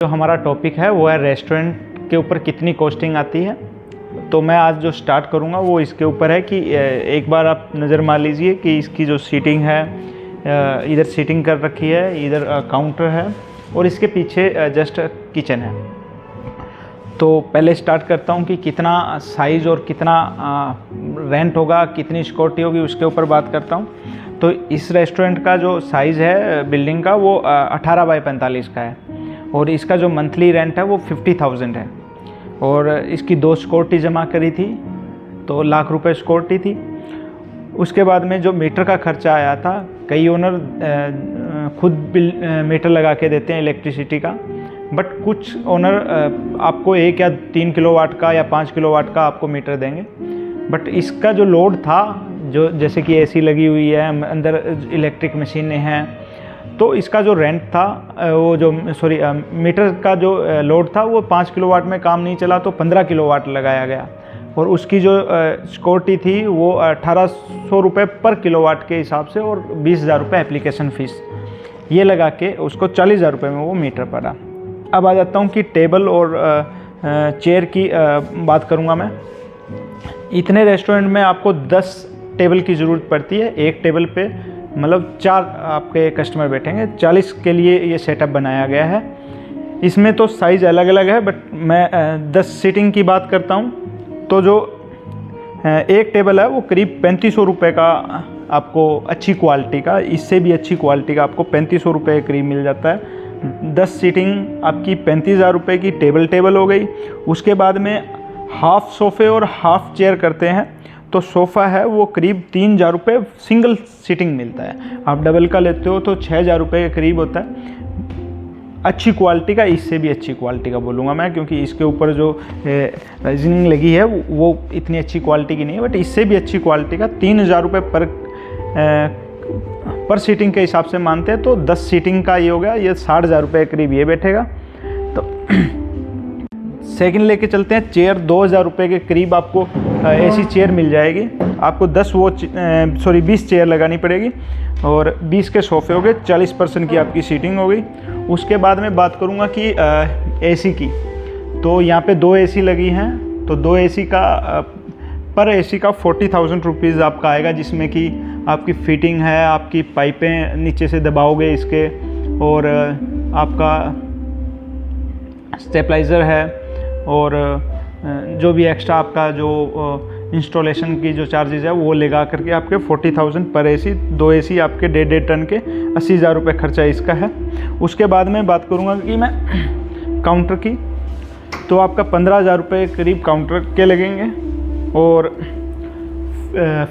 जो हमारा टॉपिक है वो है रेस्टोरेंट के ऊपर कितनी कॉस्टिंग आती है। तो मैं आज जो स्टार्ट करूँगा वो इसके ऊपर है कि एक बार आप नज़र मार लीजिए कि इसकी जो सीटिंग है, इधर सीटिंग कर रखी है, इधर काउंटर है और इसके पीछे जस्ट किचन है। तो पहले स्टार्ट करता हूँ कि कितना साइज़ और कितना रेंट होगा, कितनी सिक्योरिटी होगी, उसके ऊपर बात करता हूँ। तो इस रेस्टोरेंट का जो साइज़ है बिल्डिंग का वो 18 बाई 45 का है और इसका जो मंथली रेंट है वो 50,000 है और इसकी 2 सिक्योरिटी जमा करी थी तो लाख रुपए सिक्योरिटी थी। उसके बाद में जो मीटर का खर्चा आया था, कई ओनर खुद मीटर लगा के देते हैं इलेक्ट्रिसिटी का, बट कुछ ओनर आपको 1 या 3 किलोवाट का या 5 किलोवाट का आपको मीटर देंगे। बट इसका जो लोड था, जो जैसे कि एसी लगी हुई है, अंदर इलेक्ट्रिक मशीनें हैं, तो इसका जो रेंट था वो जो मीटर का जो लोड था वो 5 किलोवाट में काम नहीं चला तो 15 किलोवाट लगाया गया और उसकी जो सिक्योरिटी थी वो 1800 रुपये पर किलोवाट के हिसाब से और 20,000 रुपये एप्लीकेशन फ़ीस, ये लगा के उसको 40,000 रुपये में वो मीटर पड़ा। अब आ जाता हूँ कि टेबल और चेयर की बात करूँगा मैं। इतने रेस्टोरेंट में आपको 10 टेबल की ज़रूरत पड़ती है। एक टेबल पे मतलब 4 आपके कस्टमर बैठेंगे। 40 के लिए ये सेटअप बनाया गया है। इसमें तो साइज़ अलग अलग है, बट मैं 10 सीटिंग की बात करता हूँ। तो जो एक टेबल है वो करीब 3500 रुपये का आपको अच्छी क्वालिटी का, इससे भी अच्छी क्वालिटी का आपको 3500 रुपये के करीब मिल जाता है। 10 सीटिंग आपकी 35,000 रुपये की टेबल हो गई। उसके बाद में हाफ़ सोफ़े और हाफ़ चेयर करते हैं तो सोफ़ा है वो करीब 3,000 रुपये सिंगल सीटिंग मिलता है। आप डबल का लेते हो तो 6,000 रुपये के करीब होता है। अच्छी क्वालिटी का, इससे भी अच्छी क्वालिटी का बोलूँगा मैं, क्योंकि इसके ऊपर जो रेजिंग लगी है वो इतनी अच्छी क्वालिटी की नहीं है, बट इससे भी अच्छी क्वालिटी का 3,000 रुपये पर सीटिंग के हिसाब से मानते हैं। तो 10 सीटिंग का ये हो गया, ये 60,000 रुपये के करीब ये बैठेगा। तो सेकंड लेके चलते हैं। चेयर 2,000 रुपये के करीब आपको ऐसी चेयर मिल जाएगी। आपको 20 चेयर लगानी पड़ेगी और 20 के सोफ़े हो गए, 40% की आपकी सीटिंग हो गई। उसके बाद में बात करूँगा कि एसी की। तो यहाँ पे 2 एसी लगी हैं, तो 2 एसी का पर एसी का 40,000 रुपीज़ आपका आएगा, जिसमें कि आपकी फिटिंग है, आपकी पाइपें नीचे से दबाओगे इसके, और आपका स्टेबलाइज़र है और जो भी एक्स्ट्रा आपका जो इंस्टॉलेशन की जो चार्जेस है वो लगा करके आपके 40,000 पर एसी। 2 एसी आपके 1.5 टन के 80,000 रुपये खर्चा इसका है। उसके बाद में बात करूँगा कि मैं काउंटर की, तो आपका 15,000 रुपये करीब काउंटर के लगेंगे। और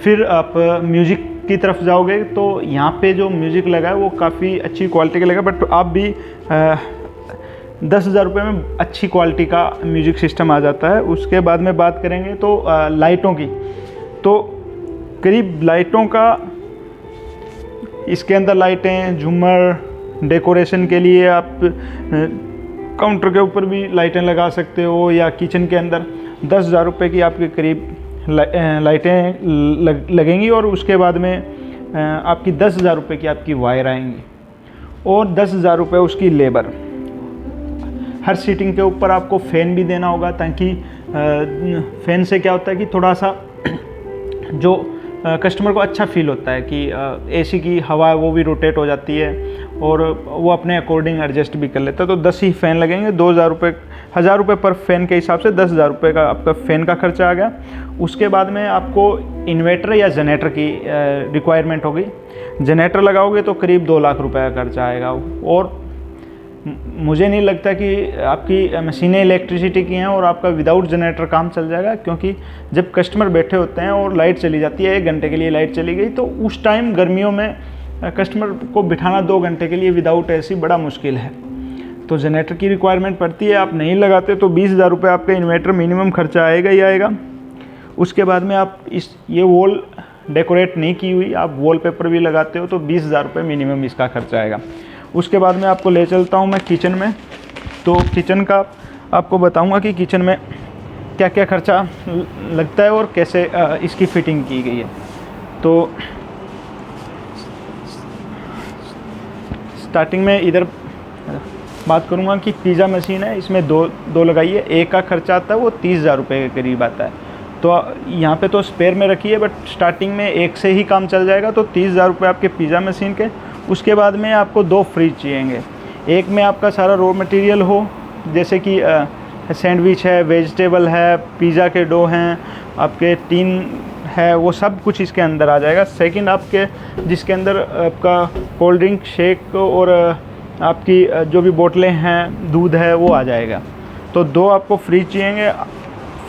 फिर आप म्यूज़िक की तरफ जाओगे तो यहाँ पे जो म्यूज़िक लगा है वो काफ़ी अच्छी क्वालिटी का लगा, बट आप भी 10,000 रुपये में अच्छी क्वालिटी का म्यूज़िक सिस्टम आ जाता है। उसके बाद में बात करेंगे तो लाइटों की, तो करीब लाइटों का इसके अंदर लाइटें, झूमर, डेकोरेशन के लिए आप काउंटर के ऊपर भी लाइटें लगा सकते हो, या किचन के अंदर 10,000 रुपये की आपके करीब लाइटें लगेंगी। और उसके बाद में आपकी 10,000 रुपये की आपकी वायर आएंगी और 10,000 रुपये उसकी लेबर। हर सीटिंग के ऊपर आपको फ़ैन भी देना होगा, ताकि फ़ैन से क्या होता है कि थोड़ा सा जो कस्टमर को अच्छा फील होता है कि एसी की हवा है वो भी रोटेट हो जाती है और वो अपने अकॉर्डिंग एडजस्ट भी कर लेता है। तो 10 ही फ़ैन लगेंगे। 2,000 रुपये, 1,000 रुपये पर फ़ैन के हिसाब से 10,000 रुपये का आपका फ़ैन का खर्चा आ गया। उसके बाद में आपको इन्वर्टर या जनरेटर की रिक्वायरमेंट होगी। जनरेटर लगाओगे तो करीब 2 लाख रुपये का खर्चा आएगा। और मुझे नहीं लगता कि आपकी मशीनें इलेक्ट्रिसिटी की हैं और आपका विदाउट जनरेटर काम चल जाएगा, क्योंकि जब कस्टमर बैठे होते हैं और लाइट चली जाती है, 1 घंटे के लिए लाइट चली गई, तो उस टाइम गर्मियों में कस्टमर को बिठाना 2 घंटे के लिए विदाउट एसी बड़ा मुश्किल है। तो जनरेटर की रिक्वायरमेंट पड़ती है। आप नहीं लगाते तो 20,000 रुपये आपका इन्वर्टर मिनिमम खर्चा आएगा ही आएगा। उसके बाद में आप ये वॉल डेकोरेट नहीं की हुई, आप वॉलपेपर भी लगाते हो तो 20,000 रुपये मिनिमम इसका खर्चा आएगा। उसके बाद में आपको ले चलता हूँ मैं किचन में। तो किचन का आपको बताऊँगा कि किचन में क्या क्या खर्चा लगता है और कैसे इसकी फ़िटिंग की गई है। तो स्टार्टिंग में इधर बात करूँगा कि पिज़्ज़ा मशीन है, इसमें दो लगाई है, एक का खर्चा आता है वो 30,000 रुपये के करीब आता है। तो यहाँ पे तो स्पेयर में रखी है, बट स्टार्टिंग में एक से ही काम चल जाएगा। तो 30,000 रुपये आपके पिज़्ज़ा मशीन के। उसके बाद में आपको 2 फ्रिज चाहिएंगे। एक में आपका सारा रॉ मटेरियल हो, जैसे कि सैंडविच है, वेजिटेबल है, पिज़्ज़ा के डो हैं, आपके टीन है, वो सब कुछ इसके अंदर आ जाएगा। सेकंड आपके जिसके अंदर आपका कोल्ड ड्रिंक, शेक और आपकी जो भी बोतलें हैं, दूध है, वो आ जाएगा। तो 2 आपको फ्रिज चाहिएंगे।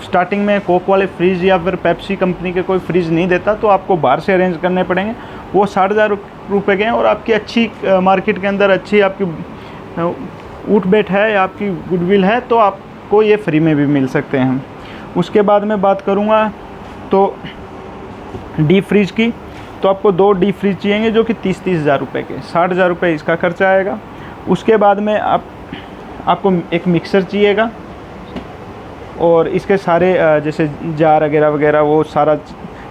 स्टार्टिंग में कोक वाले फ्रिज या फिर पेप्सी कंपनी के कोई फ्रिज नहीं देता, तो आपको बाहर से अरेंज करने पड़ेंगे। वो 60,000 रुपये के हैं और आपकी अच्छी मार्केट के अंदर अच्छी आपकी उठ बैठ है या आपकी गुडविल है, तो आपको ये फ्री में भी मिल सकते हैं। उसके बाद मैं बात करूँगा तो डीप फ्रीज की। तो आपको 2 डीप फ्रीज चाहिएंगे जो कि 30,000 रुपये के, 60,000 रुपये इसका खर्चा आएगा। उसके बाद में आपको एक मिक्सर चाहिएगा और इसके सारे जैसे जार वगैरह वगैरह वो सारा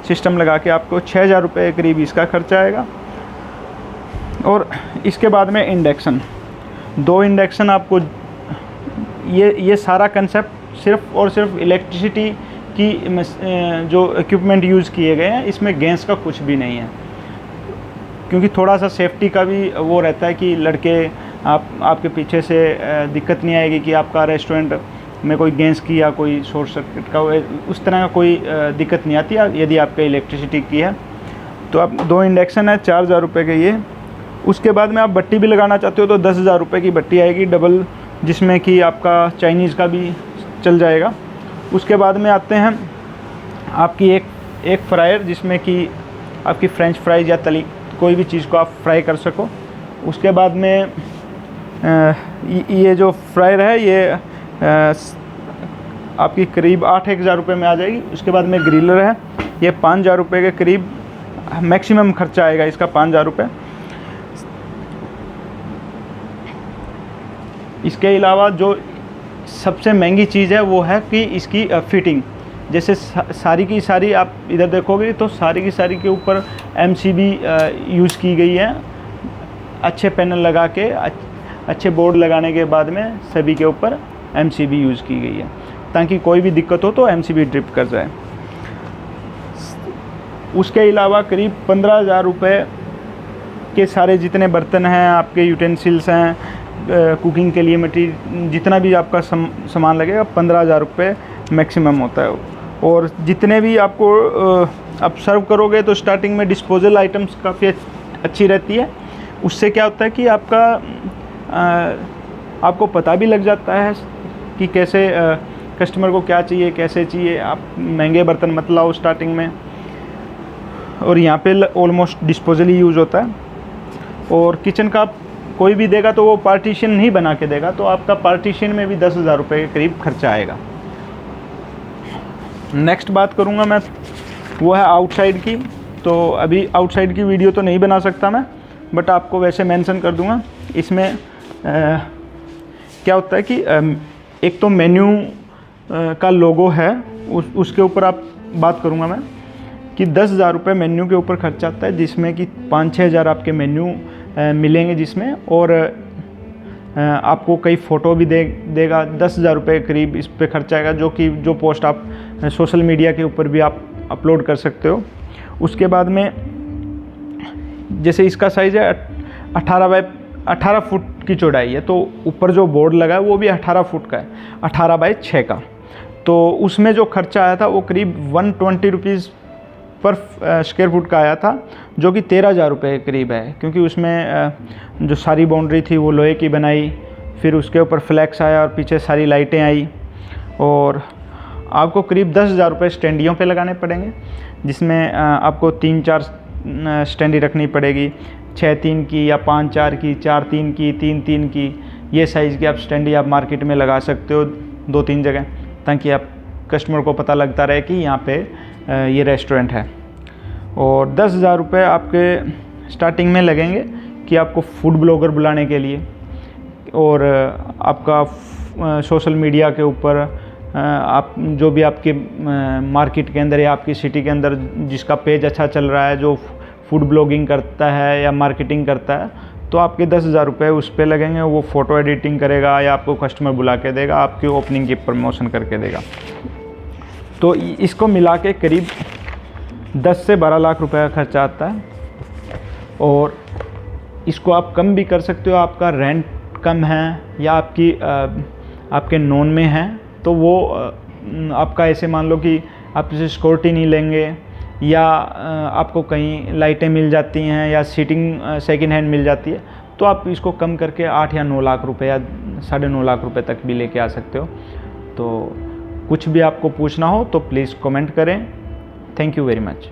सिस्टम लगा के आपको 6,000 रुपये करीब इसका खर्चा आएगा। और इसके बाद में इंडक्शन, 2 इंडक्शन आपको, ये सारा कंसेप्ट सिर्फ और सिर्फ इलेक्ट्रिसिटी की जो इक्विपमेंट यूज़ किए गए हैं, इसमें गैस का कुछ भी नहीं है। क्योंकि थोड़ा सा सेफ्टी का भी वो रहता है कि लड़के आपके पीछे से दिक्कत नहीं आएगी कि आपका रेस्टोरेंट में कोई गैस की या कोई शॉर्ट सर्किट का उस तरह का कोई दिक्कत नहीं आती यदि आपका इलेक्ट्रिसिटी की है। तो आप 2 इंडक्शन है, 4,000 रुपये के ये। उसके बाद में आप भट्टी भी लगाना चाहते हो तो 10,000 रुपये की भट्टी आएगी डबल, जिसमें कि आपका चाइनीज़ का भी चल जाएगा। उसके बाद में आते हैं आपकी एक फ्रायर, जिसमें कि आपकी फ्रेंच फ्राइज या तली कोई भी चीज़ को आप फ्राई कर सको। उसके बाद में ये जो फ्रायर है ये आपकी करीब 8,000 रुपये में आ जाएगी। उसके बाद में ग्रिलर है, ये 5,000 रुपये के करीब मैक्सिमम खर्चा आएगा इसका, 5,000 रुपये। इसके अलावा जो सबसे महंगी चीज़ है वो है कि इसकी फिटिंग। जैसे सारी की सारी आप इधर देखोगे तो सारी की सारी के ऊपर MCB यूज़ की गई है। अच्छे पैनल लगा के अच्छे बोर्ड लगाने के बाद में सभी के ऊपर MCB यूज़ की गई है, ताकि कोई भी दिक्कत हो तो MCB ड्रिप कर जाए। उसके अलावा करीब 15,000 रुपये के सारे जितने बर्तन हैं, आपके यूटेंसिल्स हैं, कुकिंग के लिए मटीरियल, जितना भी आपका सामान लगेगा, 15,000 रुपये मैक्सिमम होता है। और जितने भी आपको आप सर्व करोगे तो स्टार्टिंग में डिस्पोजल आइटम्स काफ़ी अच्छी रहती है। उससे क्या होता है कि आपको पता भी लग जाता है कि कैसे कस्टमर को क्या चाहिए, कैसे चाहिए। आप महंगे बर्तन मत लाओ स्टार्टिंग में। और यहाँ पे ऑलमोस्ट डिस्पोजल ही यूज़ होता है। और किचन का कोई भी देगा तो वो पार्टीशन नहीं बना के देगा, तो आपका पार्टीशन में भी 10,000 रुपये के करीब खर्चा आएगा। नेक्स्ट बात करूँगा मैं, वो है आउटसाइड की। तो अभी आउटसाइड की वीडियो तो नहीं बना सकता मैं, बट आपको वैसे मेंशन कर दूँगा। इसमें क्या होता है कि एक तो मेन्यू का लोगो है, उसके ऊपर आप बात करूँगा मैं कि 10,000 रुपये मेन्यू के ऊपर खर्चा आता है, जिसमें कि 5-6 हज़ार आपके मेन्यू मिलेंगे जिसमें, और आपको कई फ़ोटो भी देगा। 10,000 रुपये करीब इस पे खर्चा आएगा, जो पोस्ट आप सोशल मीडिया के ऊपर भी आप अपलोड कर सकते हो। उसके बाद में जैसे इसका साइज़ है 18 फुट की चौड़ाई है, तो ऊपर जो बोर्ड लगा है वो भी 18 फुट का है, 18/6 का। तो उसमें जो खर्चा आया था वो करीब 120 रुपीज़ पर स्क्वायर फुट का आया था, जो कि 13,000 रुपये के करीब है। क्योंकि उसमें जो सारी बाउंड्री थी वो लोहे की बनाई, फिर उसके ऊपर फ्लैक्स आया और पीछे सारी लाइटें आई, और आपको करीब 10,000 रुपये स्टैंडियों पे लगाने पड़ेंगे, जिसमें आपको 3-4 स्टैंडी रखनी पड़ेगी, 6-3 की या 5-4 की, 4-3 की, 3-3 की। ये साइज़ की आप स्टैंडी आप मार्केट में लगा सकते हो 2-3 जगह, ताकि आप कस्टमर को पता लगता रहे कि यहाँ पे ये रेस्टोरेंट है। और 10,000 रुपये आपके स्टार्टिंग में लगेंगे कि आपको फूड ब्लॉगर बुलाने के लिए, और आपका सोशल मीडिया के ऊपर आप जो भी आपके मार्केट के अंदर या आपकी सिटी के अंदर जिसका पेज अच्छा चल रहा है, जो फूड ब्लॉगिंग करता है या मार्केटिंग करता है, तो आपके 10,000 रुपये उस पर लगेंगे। वो फ़ोटो एडिटिंग करेगा या आपको कस्टमर बुला के देगा, आपकी ओपनिंग की प्रमोशन करके देगा। तो इसको मिला के करीब 10 से 12 लाख रुपए का खर्चा आता है। और इसको आप कम भी कर सकते हो, आपका रेंट कम है या आपके नॉन में है तो वो आपका ऐसे मान लो कि आप इसे सिक्योरिटी नहीं लेंगे या आपको कहीं लाइटें मिल जाती हैं या सीटिंग सेकंड हैंड मिल जाती है, तो आप इसको कम करके 8 या 9 लाख रुपए या 9.5 लाख रुपए तक भी लेके आ सकते हो। तो कुछ भी आपको पूछना हो तो प्लीज़ कमेंट करें। Thank you very much.